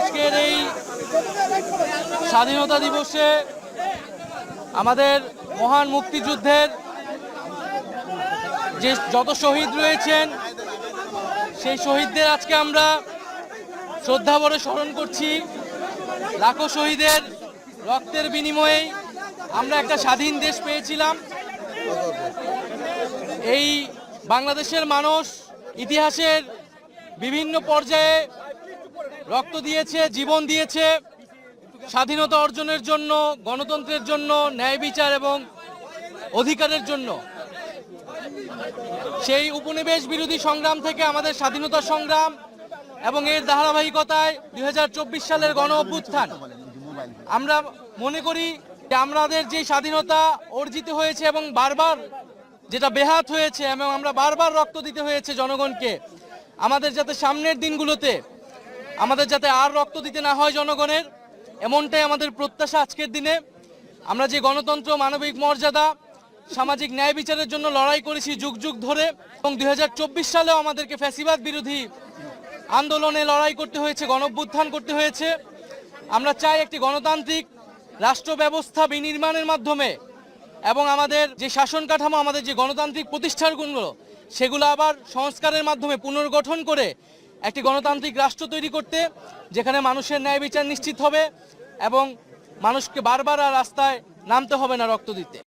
আজকের এই স্বাধীনতা দিবসে আমাদের মহান মুক্তিযুদ্ধের যে যত শহীদ রয়েছেন সেই শহীদদের আজকে আমরা শ্রদ্ধাভরে স্মরণ করছি। লাখো শহীদের রক্তের বিনিময়েই আমরা একটা স্বাধীন দেশ পেয়েছিলাম। এই বাংলাদেশের মানুষ ইতিহাসের বিভিন্ন পর্যায়ে রক্ত দিয়েছে, জীবন দিয়েছে স্বাধীনতা অর্জনের জন্য, গণতন্ত্রের জন্য, ন্যায় বিচার এবং অধিকারের জন্য। সেই উপনিবেশ বিরোধী সংগ্রাম থেকে আমাদের স্বাধীনতা সংগ্রাম এবং এর ধারাবাহিকতায় 2024 সালের গণ অভ্যুত্থান। আমরা মনে করি যে আমাদের যে স্বাধীনতা অর্জিত হয়েছে এবং বারবার যেটা বেহাত হয়েছে এবং আমরা বারবার রক্ত দিতে হয়েছে জনগণকে, আমাদের যাতে সামনের দিনগুলোতে আমাদের যাতে আর রক্ত দিতে না হয় জনগণের, এমনটাই আমাদের প্রত্যাশা। আজকের দিনে আমরা যে গণতন্ত্র, মানবিক মর্যাদা, সামাজিক ন্যায় বিচারের জন্য লড়াই করেছি যুগ যুগ ধরে, এবং 2024 সালেও আমাদেরকে ফ্যাসিবাদ বিরোধী আন্দোলনে লড়াই করতে হয়েছে, গণঅভ্যুত্থান করতে হয়েছে। আমরা চাই একটি গণতান্ত্রিক রাষ্ট্র ব্যবস্থা বিনির্মাণের মাধ্যমে এবং আমাদের যে শাসন কাঠামো, আমাদের যে গণতান্ত্রিক প্রতিষ্ঠানগুলো, সেগুলো আবার সংস্কারের মাধ্যমে পুনর্গঠন করে একটি গণতান্ত্রিক রাষ্ট্র তৈরি করতে, যেখানে মানুষের ন্যায় বিচার নিশ্চিত হবে এবং মানুষকে বারবার আর রাস্তায় নামতে হবে না রক্ত দিতে।